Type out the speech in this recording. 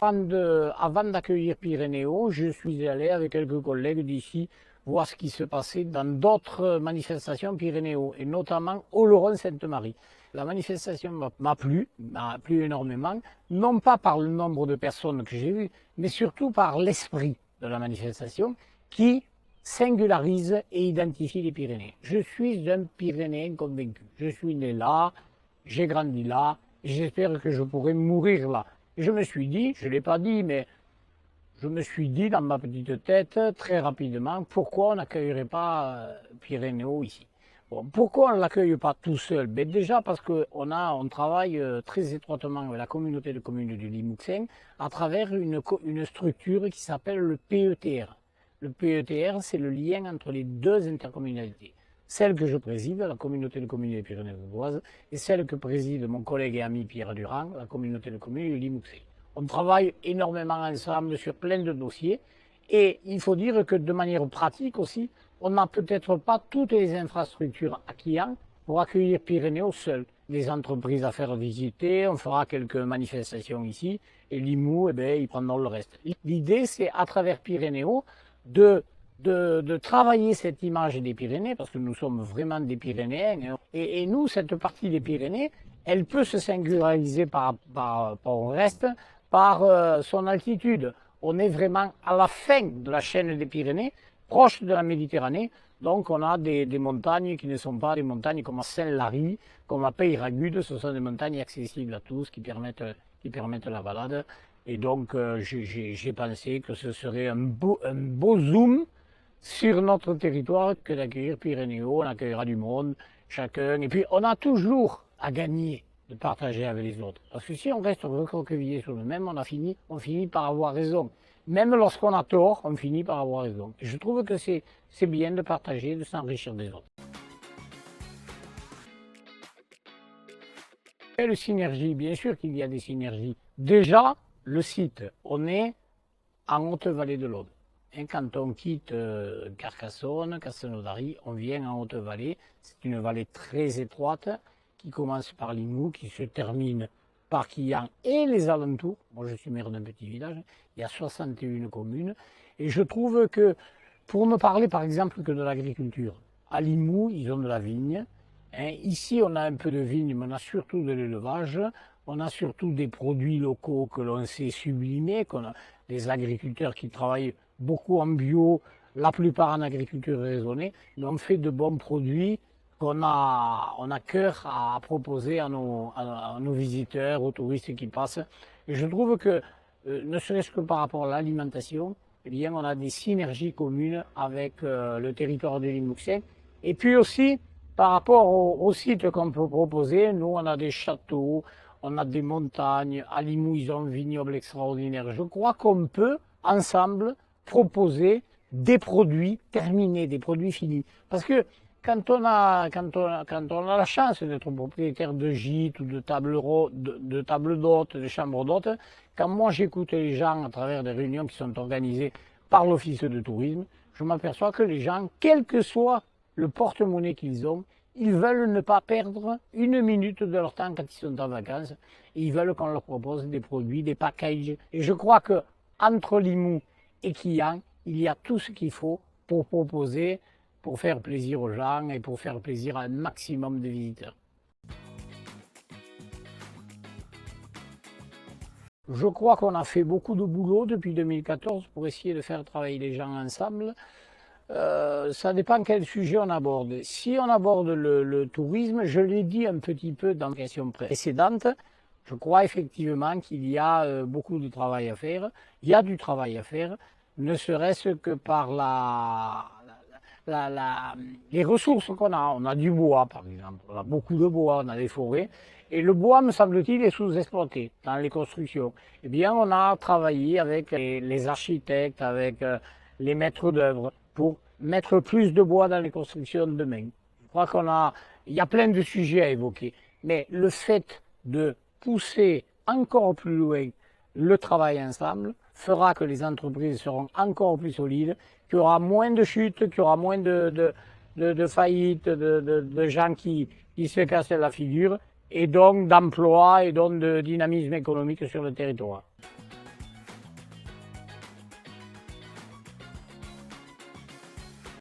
Avant d'accueillir Pyrénéo, je suis allé avec quelques collègues d'ici voir ce qui se passait dans d'autres manifestations Pyrénéo, et notamment Oloron-Sainte-Marie. La manifestation m'a plu énormément, non pas par le nombre de personnes que j'ai vues, mais surtout par l'esprit de la manifestation qui singularise et identifie les Pyrénées. Je suis un Pyrénéen convaincu. Je suis né là, j'ai grandi là, et j'espère que je pourrai mourir là. Et je me suis dit, je ne l'ai pas dit, mais je me suis dit dans ma petite tête, très rapidement, pourquoi on n'accueillerait pas Pyrénéo ici? Bon, pourquoi on ne l'accueille pas tout seul? Ben déjà parce qu'on travaille très étroitement avec la communauté de communes du Limousin à travers une structure qui s'appelle le PETR. Le PETR, c'est le lien entre les deux intercommunalités. Celle que je préside, la communauté de communes des Pyrénées-Vaudoises, et celle que préside mon collègue et ami Pierre Durand, la communauté de communes du Limousin. On travaille énormément ensemble sur plein de dossiers, et il faut dire que de manière pratique aussi, on n'a peut-être pas toutes les infrastructures acquis pour accueillir Pyrénéo seul. Les entreprises à faire visiter, on fera quelques manifestations ici, et Limoux, eh bien, ils prendront le reste. L'idée, c'est à travers Pyrénéo de travailler cette image des Pyrénées, parce que nous sommes vraiment des Pyrénéens, et nous, cette partie des Pyrénées, elle peut se singulariser par le reste, par son altitude. On est vraiment à la fin de la chaîne des Pyrénées, proche de la Méditerranée, donc on a des montagnes qui ne sont pas des montagnes comme à Saint-Lary, comme à Peyragudes, ce sont des montagnes accessibles à tous, qui permettent la balade. Et donc j'ai pensé que ce serait un beau zoom sur notre territoire que d'accueillir Pyrénéo. On accueillera du monde, chacun, et puis on a toujours à gagner de partager avec les autres. Parce que si on reste recroquevillé sur nous-mêmes, on finit par avoir raison. Même lorsqu'on a tort, on finit par avoir raison. Et je trouve que c'est bien de partager, de s'enrichir des autres. Quelle synergie? Bien sûr qu'il y a des synergies. Déjà, le site, on est en Haute-Vallée de l'Aude. Et quand on quitte Carcassonne, Castelnaudary, on vient en Haute-Vallée. C'est une vallée très étroite qui commence par Limoux, qui se termine par Quillan et les alentours. Moi, je suis maire d'un petit village. Il y a 61 communes. Et je trouve que, pour ne parler par exemple que de l'agriculture, à Limoux, ils ont de la vigne. Ici, on a un peu de vigne, mais on a surtout de l'élevage. On a surtout des produits locaux que l'on sait sublimer, qu'on a des agriculteurs qui travaillent beaucoup en bio, la plupart en agriculture raisonnée, mais on fait de bons produits qu'on a cœur à proposer à nos visiteurs, aux touristes qui passent. Et je trouve que, ne serait-ce que par rapport à l'alimentation, eh bien, on a des synergies communes avec le territoire de Limousin. Et puis aussi, par rapport aux sites qu'on peut proposer, nous, on a des châteaux, on a des montagnes. À Limoux, ils ont un vignoble extraordinaire. Je crois qu'on peut, ensemble, proposer des produits terminés, des produits finis. Parce que quand on a la chance d'être propriétaire de gîtes ou de tables d'hôtes, de chambres d'hôtes, quand moi j'écoute les gens à travers des réunions qui sont organisées par l'office de tourisme, je m'aperçois que les gens, quel que soit le porte-monnaie qu'ils ont, ils veulent ne pas perdre une minute de leur temps quand ils sont en vacances. Et ils veulent qu'on leur propose des produits, des packages. Et je crois que entre Limoux et Quillan, il y a tout ce qu'il faut pour proposer, pour faire plaisir aux gens et pour faire plaisir à un maximum de visiteurs. Je crois qu'on a fait beaucoup de boulot depuis 2014 pour essayer de faire travailler les gens ensemble. Ça dépend quel sujet on aborde. Si on aborde le tourisme, je l'ai dit un petit peu dans la question précédente, je crois effectivement qu'il y a beaucoup de travail à faire. Il y a du travail à faire, ne serait-ce que par les ressources qu'on a. On a du bois, par exemple. On a beaucoup de bois, on a des forêts. Et le bois, me semble-t-il, est sous-exploité dans les constructions. Eh bien, on a travaillé avec les architectes, avec les maîtres d'œuvre, pour mettre plus de bois dans les constructions de demain. Je crois il y a plein de sujets à évoquer. Mais le fait de pousser encore plus loin le travail ensemble fera que les entreprises seront encore plus solides, qu'il y aura moins de chutes, qu'il y aura moins de faillites, de gens qui se cassent la figure, et donc d'emplois et donc de dynamisme économique sur le territoire.